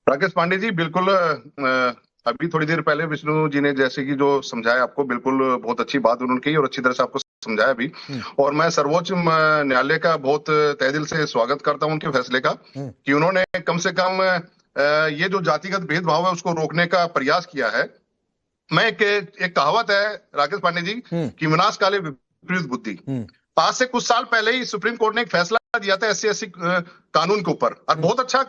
राकेश पांडे जी, बिल्कुल अभी थोड़ी देर पहले विष्णु जी ने जैसे कि जो समझाया आपको, बिल्कुल बहुत अच्छी बात उन्होंने कही और अच्छी तरह से आपको समझाया भी। और मैं सर्वोच्च न्यायालय का बहुत तहे दिल से स्वागत करता हूं उनके फैसले का कि उन्होंने कम से कम ये जो जातिगत भेदभाव है उसको रोकने का प्रयास किया है। मैं एक कहावत है राकेश पांडे जी कि विनाश काले विपरीत बुद्धि। आज से कुछ साल पहले ही सुप्रीम कोर्ट ने एक फैसला दिया था SC/ST कानून के ऊपर, और बहुत अच्छा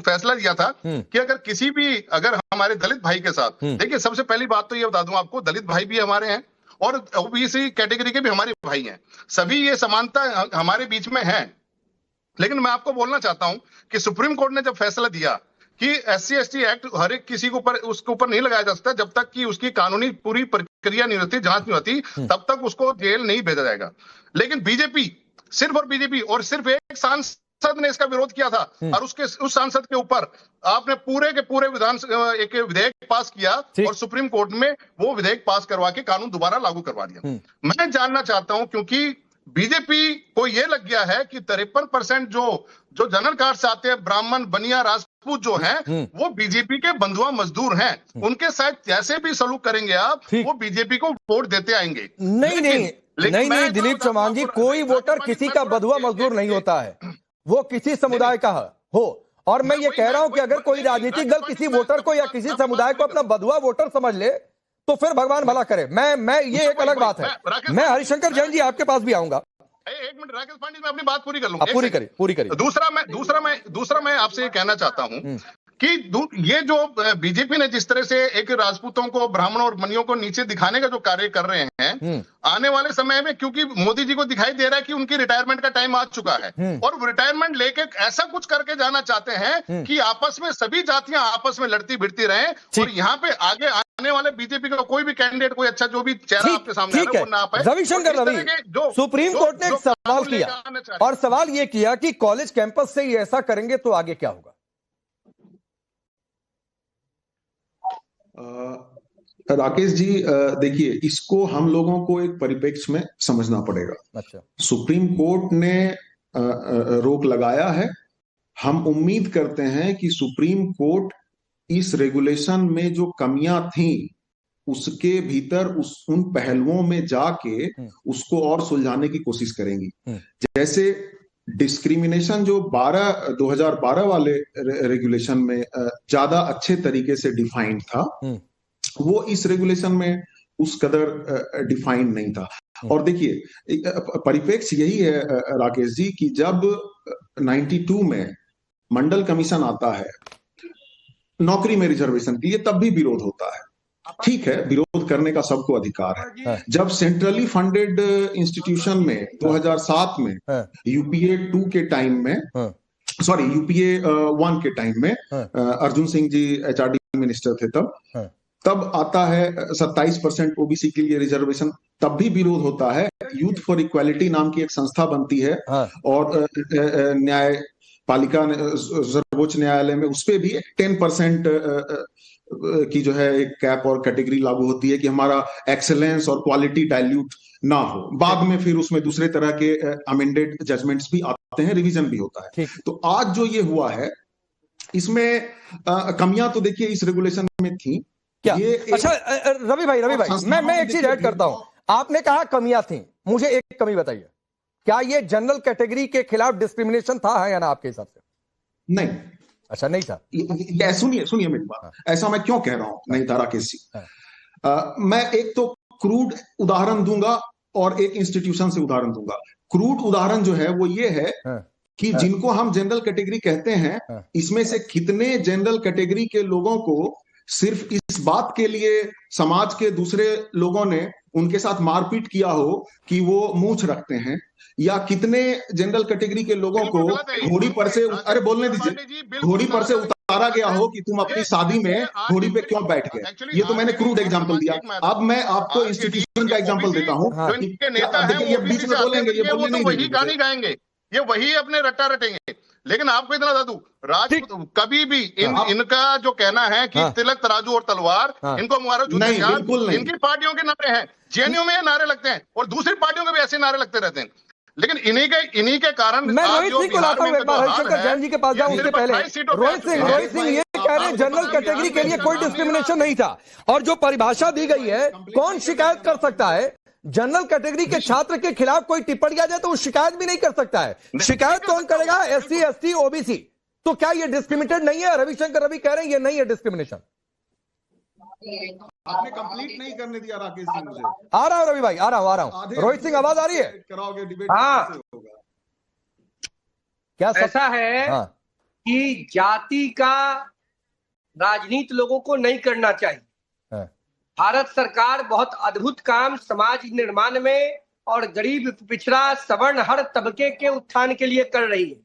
फैसला दिया था कि अगर हमारे दलित भाई के साथ, देखिए सबसे पहली बात तो ये बता दूं आपको, दलित भाई भी हमारे हैं और OBC कैटेगरी के भी हमारे भाई हैं, सभी ये समानता हमारे बीच में है। लेकिन मैं आपको बोलना चाहता हूं कि सुप्रीम कोर्ट ने जब फैसला दिया कि SC/ST एक्ट हर एक किसी के ऊपर उसके ऊपर नहीं लगाया जा सकता जब तक कि उसकी कानूनी पूरी प्रक्रिया नहीं होती, जांच नहीं होती, तब तक उसको जेल नहीं भेजा जाएगा। लेकिन बीजेपी और सिर्फ एक सांसद ने इसका विरोध किया था और उस सांसद के ऊपर आपने पूरे के पूरे एक विधेयक पास किया और सुप्रीम कोर्ट में वो विधेयक पास करवा के कानून दोबारा लागू करवा दिया। मैं जानना चाहता हूं, क्योंकि बीजेपी को ये लग गया है कि 53% जो जनरल कास्ट से आते हैं, ब्राह्मण, बनिया, राजपूत जो हैं, वो बीजेपी के बंधुआ मजदूर हैं, उनके साथ जैसे भी सलूक करेंगे आप, वो बीजेपी को वोट देते आएंगे। नहीं दिलीप चौहान जी, कोई वोटर किसी का बंधुआ मजदूर नहीं होता है, वो किसी समुदाय का हो। और मैं ये कह रहा हूं कि अगर कोई राजनीतिक दल किसी वोटर को या किसी समुदाय को अपना बंधुआ वोटर समझ ले तो फिर भगवान भला करे। मैं ये एक अलग बात है। मैं हरिशंकर जैन जी आपके पास भी आऊंगा। एक मिनट राकेश पांडे, मैं अपनी बात पूरी कर लूंगा। पूरी करिए। दूसरा मैं आपसे ये कहना चाहता हूं कि ये जो बीजेपी ने जिस तरह से एक राजपूतों को, ब्राह्मणों और मनियों को नीचे दिखाने का जो कार्य कर रहे हैं, आने वाले समय में क्योंकि मोदी जी को दिखाई दे रहा है कि उनकी रिटायरमेंट का टाइम आ चुका है और रिटायरमेंट लेके ऐसा कुछ करके जाना चाहते हैं कि आपस में सभी जातियां आपस में लड़ती भिड़ती रहें और यहाँ पे आगे आने वाले बीजेपी का कोई भी कैंडिडेट, कोई अच्छा जो भी चेहरा आपके सामने है वो ना आ पाए। रविशंकर रवि, सुप्रीम कोर्ट ने एक सवाल किया और सवाल ये किया कि कॉलेज कैंपस से ये ऐसा करेंगे तो आगे क्या होगा? राकेश जी, देखिए, इसको हम लोगों को एक परिप्रेक्ष्य में समझना पड़ेगा। अच्छा, सुप्रीम कोर्ट ने रोक लगाया है। हम उम्मीद करते हैं कि सुप्रीम कोर्ट इस रेगुलेशन में जो कमियां थी उसके भीतर उन पहलुओं में जाके उसको और सुलझाने की कोशिश करेंगी। जैसे डिस्क्रिमिनेशन जो 2012 वाले रेगुलेशन में ज्यादा अच्छे तरीके से डिफाइंड था, वो इस रेगुलेशन में उस कदर डिफाइंड नहीं था। और देखिए, परिप्रेक्ष्य यही है राकेश जी कि जब 92 में मंडल कमीशन आता है नौकरी में रिजर्वेशन के लिए, तब भी विरोध होता है। ठीक है, विरोध करने का सबको अधिकार है। जब सेंट्रली फंडेड इंस्टीट्यूशन में 2007 में UPA 2 के टाइम में, UPA 1 के टाइम में अर्जुन सिंह जी HRD मिनिस्टर थे, तब आता है 27% OBC के लिए रिजर्वेशन, तब भी विरोध होता है। यूथ फॉर इक्वालिटी नाम की एक संस्था बनती है और न्यायपालिका सर्वोच्च न्यायालय में उस पे भी 10% की जो है एक कैप और कैटेगरी लागू होती है कि हमारा एक्सेलेंस और क्वालिटी डाइल्यूट ना हो। बाद में फिर उसमें दूसरे तरह के अमेंडेड जजमेंट्स भी आते हैं, रिवीजन भी होता है। तो आज जो ये हुआ है, इसमें कमियां तो देखिए इस रेगुलेशन में थी। अच्छा रवि भाई मैं एक चीज ऐड करता हूं। आपने कहा कमियां थी, मुझे एक कमी बताइए, क्या ये जनरल कैटेगरी के खिलाफ डिस्क्रिमिनेशन था है या ना आपके हिसाब से? नहीं। अच्छा, नहीं था। सुनिए मेरी बात। ऐसा मैं क्यों कह रहा हूं नहीं था राकेश जी? मैं एक तो क्रूड उदाहरण दूंगा और एक इंस्टीट्यूशन से उदाहरण दूंगा। क्रूड उदाहरण जो है वो ये है कि जिनको हम जनरल कैटेगरी कहते हैं, इसमें से कितने जनरल कैटेगरी के लोगों को सिर्फ इस बात के लिए समाज के दूसरे लोगों ने उनके साथ मारपीट किया हो कि वो मूंछ रखते हैं, या कितने जनरल कैटेगरी के लोगों को घोड़ी पर से, अरे बोलने दीजिए, घोड़ी पर से उतारा गया हो कि तुम अपनी शादी में घोड़ी पे क्यों बैठ गए। ये तो मैंने क्रूड एग्जांपल दिया। अब मैं आपको इंस्टीट्यूशन का एग्जांपल देता हूं। ये बीच में बोलेंगे, ये बोलने नहीं वही गाने गाएंगे, ये वही अपने रट्टा रटेंगे। लेकिन आपको इतना बता दूं, कभी भी इनका जो कहना है कि तिलक, तराजू और तलवार, इनको मुबारक जूते चांद, इनकी पार्टियों के नारे हैं। JNU में नारे लगते हैं और दूसरी पार्टियों के भी ऐसे नारे लगते रहते हैं। लेकिन इन्हीं के कारण मैं रोहित सिंह को लाता हूं, एक बार हरिशंकर जैन जी के पास जाऊं उससे पहले। रोहित सिंह, ये कह रहे हैं जनरल कैटेगरी के लिए कोई डिस्क्रिमिनेशन नहीं था, और जो परिभाषा दी गई है, कौन शिकायत कर सकता है? जनरल कैटेगरी के छात्र के खिलाफ कोई टिप्पणी आ जाए तो वो शिकायत भी नहीं कर सकता है। शिकायत कौन करेगा? SC, ST, OBC। तो क्या ये डिस्क्रिमिनेटेड नहीं है? रविशंकर रवि कह रहे हैं ये नहीं है डिस्क्रिमिनेशन। आपने कंप्लीट नहीं करने दिया राकेश जी मुझे। आ रहा हूं रवि भाई, आ रहा हूं। रोहित सिंह आवाज आ रही है? कराओगे डिबेट? हाँ, क्या ऐसा है हाँ। कि जाति का राजनीति लोगों को नहीं करना चाहिए। हाँ। भारत सरकार बहुत अद्भुत काम समाज निर्माण में और गरीब, पिछड़ा, सवर्ण हर तबके के उत्थान के लिए कर रही है।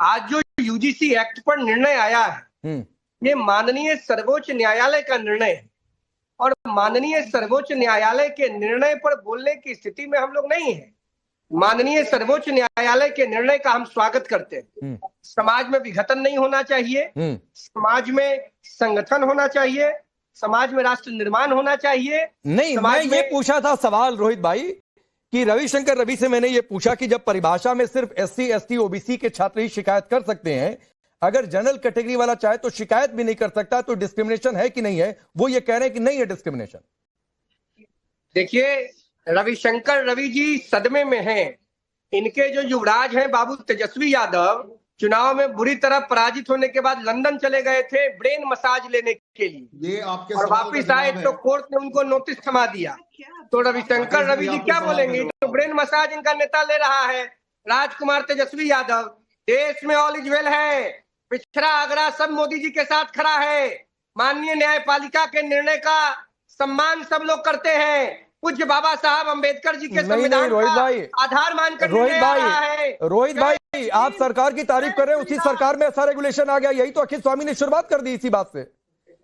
आज जो UGC एक्ट पर निर्णय आया है, ये माननीय सर्वोच्च न्यायालय का निर्णय है, और माननीय सर्वोच्च न्यायालय के निर्णय पर बोलने की स्थिति में हम लोग नहीं है। माननीय सर्वोच्च न्यायालय के निर्णय का हम स्वागत करते हैं। समाज में विघटन नहीं होना चाहिए, समाज में संगठन होना चाहिए, समाज में राष्ट्र निर्माण होना चाहिए। नहीं, मैं ये पूछा था सवाल रोहित भाई कि रविशंकर रवि से मैंने ये पूछा कि जब परिभाषा में सिर्फ SC, ST, OBC के छात्र ही शिकायत कर सकते हैं, अगर जनरल कैटेगरी वाला चाहे तो शिकायत भी नहीं कर सकता, तो डिस्क्रिमिनेशन है कि नहीं है? वो ये कह रहे हैं कि नहीं है डिस्क्रिमिनेशन। देखिए, रविशंकर रवि जी सदमे में हैं। इनके जो युवराज हैं बाबू तेजस्वी यादव, चुनाव में बुरी तरह पराजित होने के बाद लंदन चले गए थे ब्रेन मसाज लेने के लिए, ये आपके और वापिस आए तो कोर्ट ने उनको नोटिस थमा दिया। तो रविशंकर रवि जी क्या बोलेंगे? तो ब्रेन मसाज इनका नेता ले रहा है, राजकुमार तेजस्वी यादव। देश में ऑल इज वेल है, पिछड़ा आगरा सब मोदी जी के साथ खड़ा है। माननीय न्यायपालिका के निर्णय का सम्मान सब लोग करते हैं। पूज्य बाबा साहब अंबेडकर जी के संविधान का आधार मानकर रोहित भाई, आप सरकार की तारीफ कर रहे हैं, उसी सरकार में ऐसा रेगुलेशन आ गया। यही तो अखिल स्वामी ने शुरुआत कर दी इसी बात से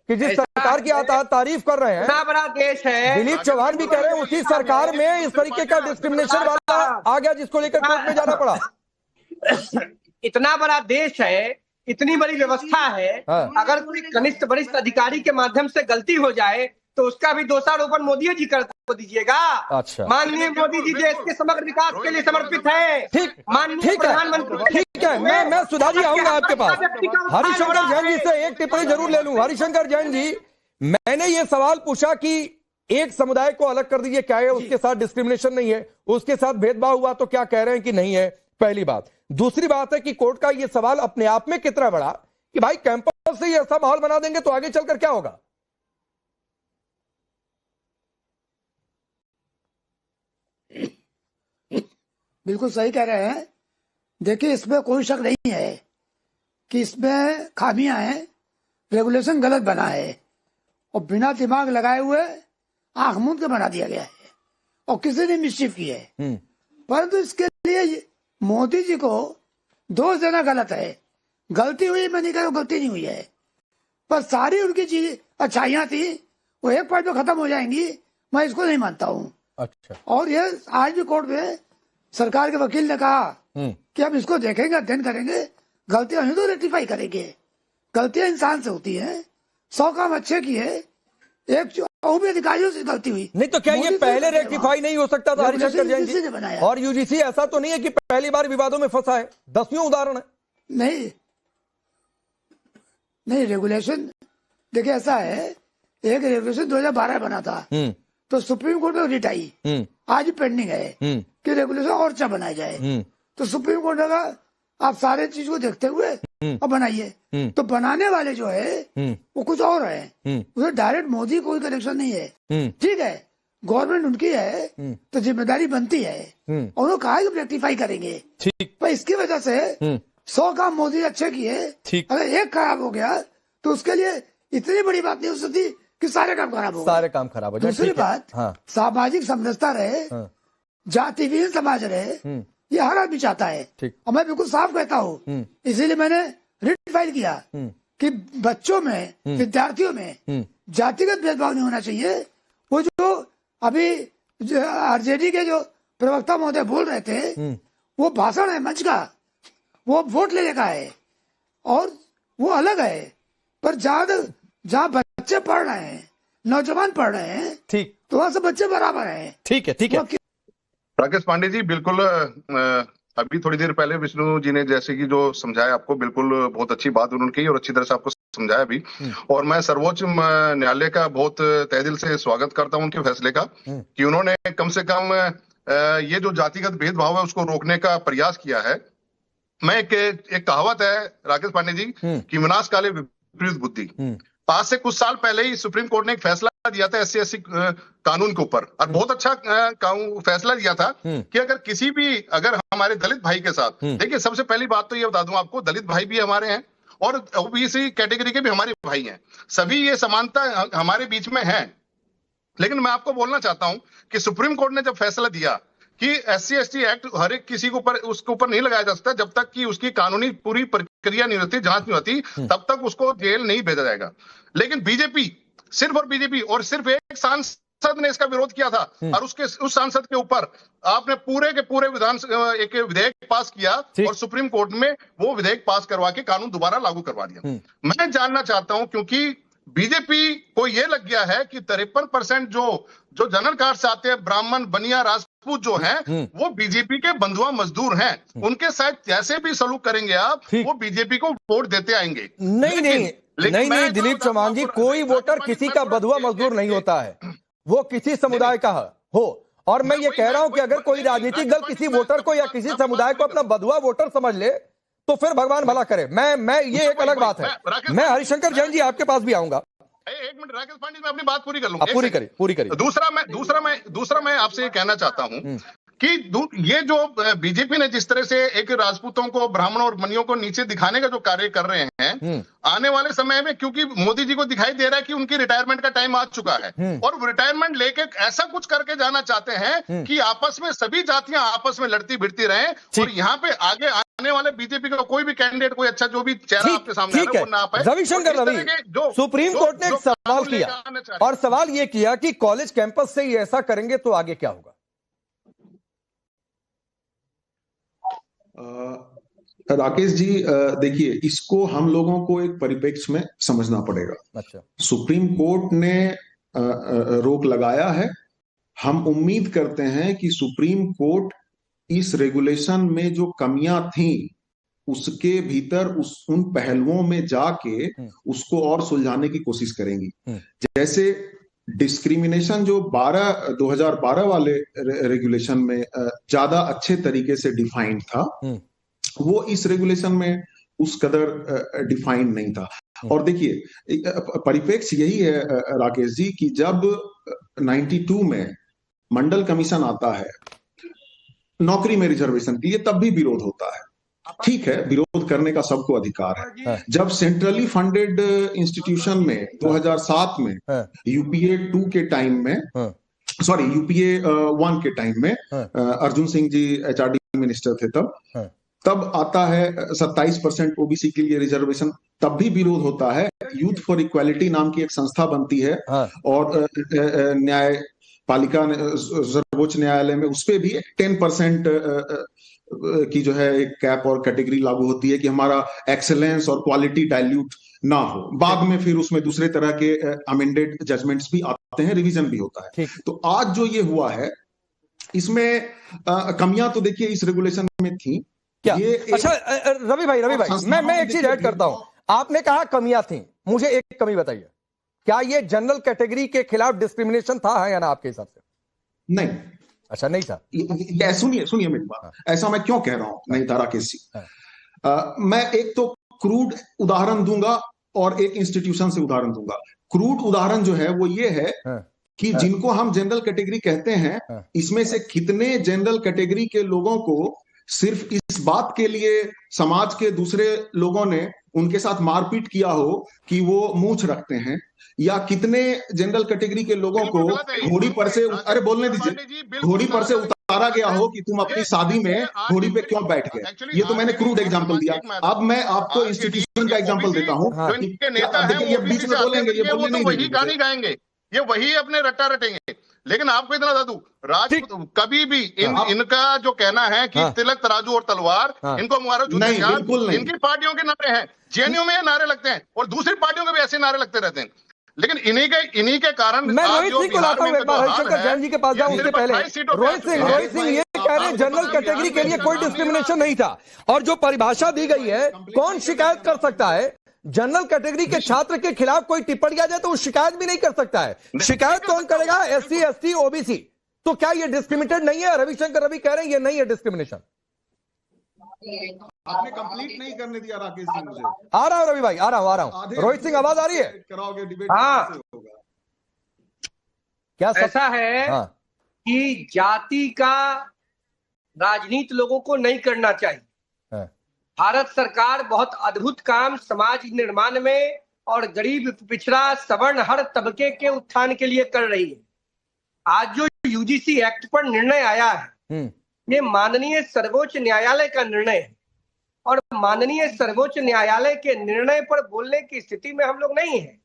कि जिस सरकार की तारीफ कर रहे हैं, इतना बड़ा देश है। दिलीप चौहान भी कह रहे हैं उसी सरकार में इस तरीके का डिस्क्रिमिनेशन वाला आ गया जिसको लेकर कोर्ट में जाना पड़ा। इतना बड़ा देश है, इतनी बड़ी व्यवस्था है, अगर कोई कनिष्ठ वरिष्ठ अधिकारी के माध्यम से गलती हो जाए तो उसका भी दोषारोपण मोदी जी कर दीजिएगा। अच्छा, माननीय मोदी जी देश के समग्र विकास के लिए समर्पित है। ठीक, माननीय प्रधानमंत्री। ठीक है, मैं सुधा जी आऊंगा आपके पास। हरिशंकर जैन जी से एक टिप्पणी जरूर ले लूं। हरिशंकर जैन जी, मैंने ये सवाल पूछा कि एक समुदाय को अलग कर दीजिए, क्या है उसके साथ डिस्क्रिमिनेशन नहीं है? उसके साथ भेदभाव हुआ तो क्या कह रहे हैं कि नहीं है? पहली बात। दूसरी बात है कि कोर्ट का ये सवाल अपने आप में कितना बड़ा कि भाई कैंपस से ये ऐसा माहौल बना देंगे तो आगे चलकर क्या होगा? बिल्कुल सही कह रहे हैं। देखिए, इसमें कोई शक नहीं है कि इसमें खामियां हैं, रेगुलेशन गलत बना है और बिना दिमाग लगाए हुए आंख मूंद के बना दिया गया है और किसी ने मिसचिफ की है। परंतु इसके लिए मोदी जी को दोष देना गलत है। गलती हुई, मैं नहीं कह रहा गलती नहीं हुई है, पर सारी उनकी चीज अच्छाइयां थी वो एक पॉइंट में खत्म हो जाएंगी, मैं इसको नहीं मानता हूँ। अच्छा, और ये आज भी कोर्ट में सरकार के वकील ने कहा कि हम इसको देखेंगे, अध्ययन करेंगे, गलतियां हुई तो रेक्टिफाई करेंगे। गलतियां इंसान से होती हैं, 100 काम अच्छे किए, एक और भी अधिकारियों से गलती हुई। नहीं तो क्या ये पहले रेक्टिफाई नहीं हो सकता था हरिशंकर जैन जी? और UGC ऐसा तो नहीं है कि पहली बार विवादों में फंसा है, 10वीं उदाहरण है। नहीं, रेगुलेशन देखिए ऐसा है, एक रेगुलेशन 2012 बना था, तो सुप्रीम कोर्ट में रिट आई, आज पेंडिंग है कि रेगुलेशन और अच्छा बनाया जाए। तो सुप्रीम कोर्ट ने कहा आप सारे चीज को देखते हुए अब बनाइए। तो बनाने वाले जो है वो कुछ और है, उसे डायरेक्ट मोदी कोई कनेक्शन नहीं है। ठीक है, गवर्नमेंट उनकी है तो जिम्मेदारी बनती है, और उन्होंने कहा कि रेक्टिफाई करेंगे। पर इसकी वजह से 100 काम मोदी अच्छे किए, अगर एक खराब हो गया तो उसके लिए इतनी बड़ी बात नहीं हो सकती कि सारे काम खराब हो, सारे काम खराब हो जाए। दूसरी बात, सामाजिक समरसता रहे, जाति विहीन समाज रहे, ये हर आदमी चाहता है। और मैं बिल्कुल साफ कहता हूँ, इसीलिए मैंने रिट फाइल किया कि बच्चों में, विद्यार्थियों में जातिगत भेदभाव नहीं होना चाहिए। वो जो अभी RJD के जो प्रवक्ता महोदय बोल रहे थे, वो भाषण है मंच का, वो वोट लेने का है और वो अलग है। पर जहाँ बच्चे पढ़ रहे हैं, नौजवान पढ़ रहे हैं, ठीक, तो वहाँ से बच्चे बराबर हैं। ठीक है। राकेश पांडे जी, बिल्कुल अभी थोड़ी देर पहले विष्णु जी ने जैसे कि जो समझाया आपको, बिल्कुल बहुत अच्छी बात उन्होंने की और अच्छी तरह से आपको समझाया भी। और मैं सर्वोच्च न्यायालय का बहुत तहे दिल से स्वागत करता हूं उनके फैसले का कि उन्होंने कम से कम ये जो जातिगत भेदभाव है उसको रोकने का प्रयास किया है। मैं एक कहावत है राकेश पांडे जी कि विनाश काले विपरीत बुद्धि। आज से कुछ साल पहले ही सुप्रीम कोर्ट ने एक फैसला दिया था SC/ST कानून के ऊपर, और बहुत अच्छा फैसला दिया था कि अगर हमारे दलित भाई के साथ, देखिए सबसे पहली बात तो ये बता दूं आपको, दलित भाई भी हमारे हैं और OBC कैटेगरी के भी हमारे भाई हैं, सभी ये समानता हमारे बीच में है। लेकिन मैं आपको बोलना चाहता हूं कि सुप्रीम कोर्ट ने जब फैसला दिया कि SC/ST एक्ट हर एक किसी के ऊपर उसके ऊपर नहीं लगाया जा सकता जब तक कि उसकी कानूनी पूरी प्रक्रिया नहीं होती, जांच नहीं होती, तब तक उसको जेल नहीं भेजा जाएगा। लेकिन बीजेपी और सिर्फ एक सांसद ने इसका विरोध किया था, और उस सांसद के ऊपर आपने पूरे के पूरे एक विधेयक पास किया और सुप्रीम कोर्ट में वो विधेयक पास करवा के कानून दोबारा लागू करवा दिया। मैं जानना चाहता हूं, क्योंकि बीजेपी को ये लग गया है कि 53% जो जनरल कास्ट से आते हैं, ब्राह्मण, बनिया, राजपूत जो हैं, वो बीजेपी के बंधुआ मजदूर हैं, उनके साथ जैसे भी सलूक करेंगे आप, वो बीजेपी को वोट देते आएंगे। नहीं दिलीप चौहान जी, कोई वोटर किसी का बंधुआ मजदूर नहीं होता है, वो किसी समुदाय का हो। और मैं ये कह रहा हूं कि अगर कोई राजनीतिक दल किसी वोटर को या किसी समुदाय को अपना बंधुआ वोटर समझ ले तो फिर भगवान भला करे। मैं ये एक अलग बात है। मैं हरिशंकर जैन जी आपके पास भी आऊंगा। एक मिनट राकेश पांडे, मैं अपनी बात पूरी कर लूंगा। पूरी करिए। दूसरा मैं आपसे ये कहना चाहता हूं कि ये जो बीजेपी ने जिस तरह से एक राजपूतों को, ब्राह्मणों और बनियों को नीचे दिखाने का जो कार्य कर रहे हैं, आने वाले समय में क्योंकि मोदी जी को दिखाई दे रहा है कि उनकी रिटायरमेंट का टाइम आ चुका है और वो रिटायरमेंट लेके ऐसा कुछ करके जाना चाहते हैं कि आपस में सभी जातियां आपस में लड़ती भिड़ती रहें, और यहाँ पे आगे आने वाले बीजेपी का कोई भी कैंडिडेट, कोई अच्छा जो भी चेहरा आपके सामने वो ना आ पाए। रविशंकर रवि, सुप्रीम कोर्ट ने एक सवाल किया, और सवाल ये किया कि कॉलेज कैंपस से ये ऐसा करेंगे तो आगे क्या होगा? राकेश जी, देखिए, इसको हम लोगों को एक परिप्रेक्ष्य में समझना पड़ेगा। अच्छा, सुप्रीम कोर्ट ने रोक लगाया है। हम उम्मीद करते हैं कि सुप्रीम कोर्ट इस रेगुलेशन में जो कमियां थी उसके भीतर उन पहलुओं में जाके उसको और सुलझाने की कोशिश करेंगी। जैसे डिस्क्रिमिनेशन जो 2012 वाले रेगुलेशन में ज्यादा अच्छे तरीके से डिफाइंड था, वो इस रेगुलेशन में उस कदर डिफाइंड नहीं था। और देखिए, परिप्रेक्ष्य यही है राकेश जी कि जब 92 में मंडल कमीशन आता है नौकरी में रिजर्वेशन के लिए, तब भी विरोध होता है। ठीक है, विरोध करने का सबको अधिकार है। जब सेंट्रली फंडेड इंस्टीट्यूशन में 2007 में UPA 2 के टाइम में, UPA 1 के टाइम में अर्जुन सिंह जी HRD मिनिस्टर थे, तब आता है 27% OBC के लिए रिजर्वेशन, तब भी विरोध होता है। यूथ फॉर इक्वालिटी नाम की एक संस्था बनती है और न्यायपालिका सर्वोच्च न्यायालय में उस पे भी 10% की जो है एक कैप और कैटेगरी लागू होती है कि हमारा एक्सेलेंस और क्वालिटी डाइल्यूट ना हो। बाद में फिर उसमें दूसरे तरह के अमेंडेड जजमेंट्स भी आते हैं, रिवीजन भी होता है। तो आज जो ये हुआ है, इसमें कमियां तो देखिए इस रेगुलेशन में थी। अच्छा रवि भाई मैं एक चीज ऐड करता हूं। आपने कहा कमियां थी, मुझे एक कमी बताइए, क्या ये जनरल कैटेगरी के खिलाफ डिस्क्रिमिनेशन था है या ना आपके हिसाब से? नहीं। अच्छा, नहीं था। सुनिए मेरी बात। ऐसा मैं क्यों कह रहा हूं नहीं था राकेश जी? मैं एक तो क्रूड उदाहरण दूंगा और एक इंस्टीट्यूशन से उदाहरण दूंगा। क्रूड उदाहरण जो है वो ये है कि जिनको हम जनरल कैटेगरी कहते हैं, इसमें से कितने जनरल कैटेगरी के लोगों को सिर्फ इस बात के लिए समाज के दूसरे लोगों ने उनके साथ मारपीट किया हो कि वो मूंछ रखते हैं, या कितने जनरल कैटेगरी के लोगों को घोड़ी पर से, अरे बोलने दीजिए, घोड़ी पर से उतारा गया हो कि तुम अपनी शादी में घोड़ी पे क्यों बैठ गए। ये तो मैंने क्रूड एग्जांपल दिया। अब मैं आपको इंस्टीट्यूशन का एग्जांपल देता हूं। देखिए, ये बीच में बोलेंगे, ये बोलने नहीं देंगे, ये वही अपने रट्टा रटेंगे। लेकिन आपको इतना बता दूं, कभी भी इनका जो कहना है कि तिलक, तराजू और तलवार, इनको मुबारक जूते, इनकी पार्टियों के नारे हैं, JNU में नारे लगते हैं और दूसरी पार्टियों के भी ऐसे नारे लगते रहते हैं। लेकिन इन्हीं के कारण मैं रोहित सिंह को लाता हूं, एक बार हरिशंकर जैन जी के पास जाऊं उससे पहले। रोहित सिंह ये कह रहे हैं जनरल कैटेगरी के लिए कोई डिस्क्रिमिनेशन नहीं था, और जो परिभाषा दी गई है, कौन शिकायत कर सकता है जनरल कैटेगरी के छात्र के खिलाफ कोई टिप्पणी आ जाए तो वो शिकायत भी नहीं कर सकता है। शिकायत कौन करेगा? SC, ST, OBC। तो क्या ये डिस्क्रिमिनेटेड नहीं है? रविशंकर रवि कह रहे हैं ये नहीं है डिस्क्रिमिनेशन। आपने कंप्लीट नहीं करने दिया राकेश जी मुझे। आ रहा हूं रवि भाई, आ रहा हूं। रोहित सिंह आवाज आ रही है? कराओगे डिबेट? हाँ। क्या ऐसा है हाँ। कि जाति का राजनीति लोगों को नहीं करना चाहिए। हाँ। भारत सरकार बहुत अद्भुत काम समाज निर्माण में और गरीब पिछड़ा सवर्ण हर तबके के उत्थान के लिए कर रही है। आज जो UGC एक्ट पर निर्णय आया है ये माननीय सर्वोच्च न्यायालय का निर्णय है और माननीय सर्वोच्च न्यायालय के निर्णय पर बोलने की स्थिति में हम लोग नहीं है।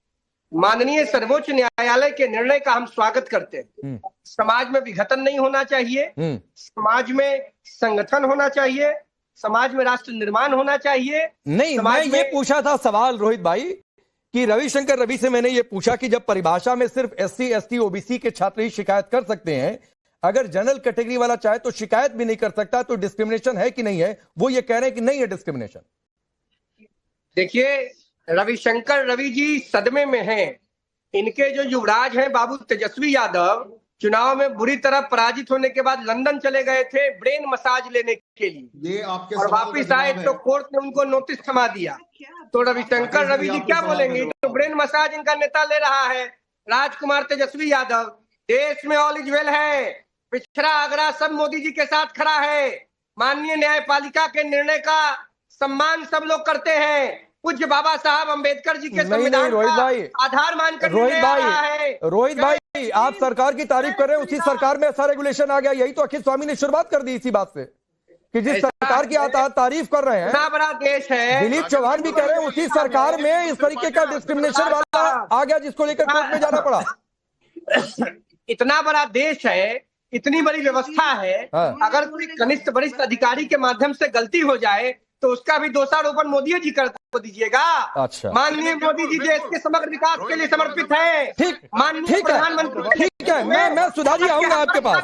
माननीय सर्वोच्च न्यायालय के निर्णय का हम स्वागत करते हैं। समाज में विघटन नहीं होना चाहिए, समाज में संगठन होना चाहिए, समाज में राष्ट्र निर्माण होना चाहिए। नहीं, मैं ये पूछा था सवाल रोहित भाई कि रविशंकर रवि से मैंने ये पूछा कि जब परिभाषा में सिर्फ SC, ST, OBC के छात्र ही शिकायत कर सकते हैं, अगर जनरल कैटेगरी वाला चाहे तो शिकायत भी नहीं कर सकता, तो डिस्क्रिमिनेशन है कि नहीं है? वो ये कह रहे हैं कि नहीं है डिस्क्रिमिनेशन। देखिए, रविशंकर रवि जी सदमे में हैं। इनके जो युवराज हैं बाबू तेजस्वी यादव, चुनाव में बुरी तरह पराजित होने के बाद लंदन चले गए थे ब्रेन मसाज लेने के लिए, ये आपके और वापिस आए तो कोर्ट ने उनको नोटिस थमा दिया। तो रविशंकर रवि जी क्या बोलेंगे? तो ब्रेन मसाज इनका नेता ले रहा है राजकुमार तेजस्वी यादव। देश में ऑल इज वेल है, पिछड़ा आगरा सब मोदी जी के साथ खड़ा है। माननीय न्यायपालिका के निर्णय का सम्मान सब लोग करते हैं। पूज्य बाबा साहब अंबेडकर जी के संविधान का आधार मानकर रोहित भाई आप सरकार की तारीफ कर रहे हैं, उसी सरकार में ऐसा रेगुलेशन आ गया। यही तो अखिल स्वामी ने शुरुआत कर दी इसी बात से कि जिस सरकार की तारीफ कर रहे हैं, इतना बड़ा देश है। दिलीप चौहान भी कह रहे हैं उसी सरकार में इस तरीके का डिस्क्रिमिनेशन वाला आ गया जिसको लेकर कोर्ट में जाना पड़ा। इतना बड़ा देश है, इतनी बड़ी व्यवस्था है, अगर कोई कनिष्ठ वरिष्ठ अधिकारी के माध्यम से गलती हो जाए तो उसका भी दोषारोपण मोदी जी कर दीजिएगा। अच्छा, माननीय मोदी जी देश के समग्र विकास के लिए समर्पित है। ठीक, माननीय प्रधानमंत्री। ठीक है, मैं सुधा जी आऊंगा आपके पास।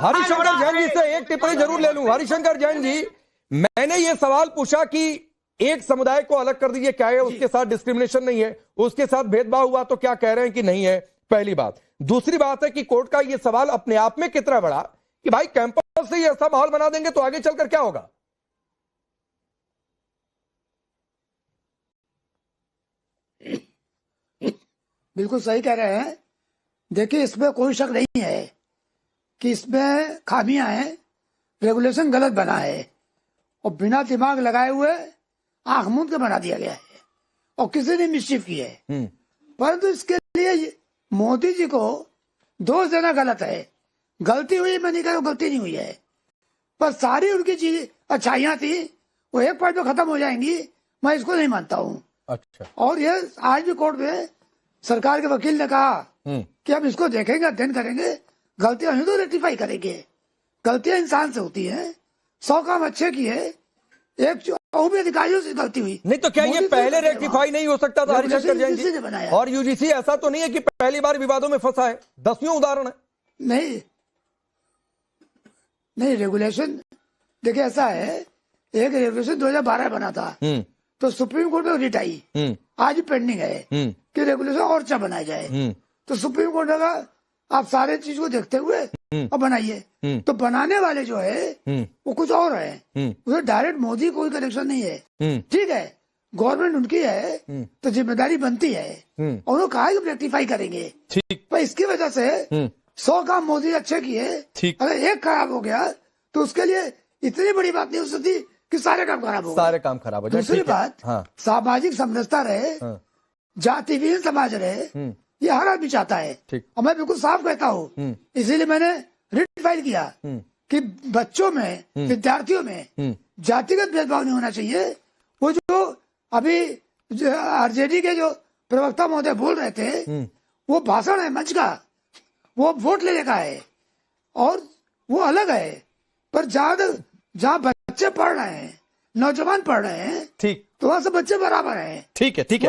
हरिशंकर जैन जी से एक टिप्पणी जरूर ले लूं। हरिशंकर जैन जी, मैंने ये सवाल पूछा कि एक समुदाय को अलग कर दीजिए, क्या है उसके साथ डिस्क्रिमिनेशन नहीं है? उसके साथ भेदभाव हुआ तो क्या कह रहे हैं कि नहीं है? पहली बात। दूसरी बात है कि कोर्ट का ये सवाल अपने आप में कितना बड़ा कि भाई कैंपस से ये ऐसा माहौल बना देंगे तो आगे चलकर क्या होगा? बिल्कुल सही कह रहे हैं। देखिए, इसमें कोई शक नहीं है कि इसमें खामियां हैं, रेगुलेशन गलत बना है और बिना दिमाग लगाए हुए आंख मूंद के बना दिया गया है और किसी ने मिसचिफ की है। परंतु इसके लिए मोदी जी को दोष देना गलत है। गलती हुई, मैं नहीं कह रहा गलती नहीं हुई है, पर सारी उनकी चीज अच्छाइयां थी वो एक पॉइंट में खत्म हो जाएंगी, मैं इसको नहीं मानता हूँ। अच्छा, और ये आज भी कोर्ट में सरकार के वकील ने कहा कि हम इसको देखेंगे, अध्ययन करेंगे, गलतियां हुई तो रेक्टिफाई करेंगे। गलतियां इंसान से होती हैं, 100 काम अच्छे किए, एक और भी अधिकारियों से गलती हुई। नहीं तो क्या ये पहले रेक्टिफाई नहीं हो सकता था हरिशंकर जैन जी? और UGC ऐसा तो नहीं है कि पहली बार विवादों में फंसा है, 10वीं उदाहरण है। नहीं, रेगुलेशन देखिए ऐसा है, एक रेगुलेशन 2012 बना था तो सुप्रीम कोर्ट में रिट आई, आज पेंडिंग है कि रेगुलेशन और अच्छा बनाया जाए। तो सुप्रीम कोर्ट ने कहा आप सारे चीज को देखते हुए अब बनाइए। तो बनाने वाले जो है वो कुछ और है, उसमें डायरेक्ट मोदी कोई कनेक्शन नहीं है। ठीक है, गवर्नमेंट उनकी है तो जिम्मेदारी बनती है और उन्होंने कहा कि रेक्टिफाई करेंगे। पर इसकी वजह से 100 काम मोदी अच्छे किए, अगर एक खराब हो गया तो उसके लिए इतनी बड़ी बात नहीं हो सकती कि सारे काम खराब हो गए। सारे काम खराब हो जाए। दूसरी बात, सामाजिक समरसता रहे, जातिविहीन समाज रहे, ये हर आदमी चाहता है। और मैं बिल्कुल साफ कहता हूँ, इसीलिए मैंने रिट फाइल किया कि बच्चों में, विद्यार्थियों में जातिगत भेदभाव नहीं होना चाहिए। वो जो अभी RJD के जो प्रवक्ता महोदय बोल रहे थे, वो भाषण है मंच का, वो वोट लेने का है और वो अलग है। पर जहाँ बच्चे पढ़ रहे हैं, नौजवान पढ़ रहे हैं, ठीक, तो वहां से बच्चे बराबर हैं। ठीक है, ठीक है।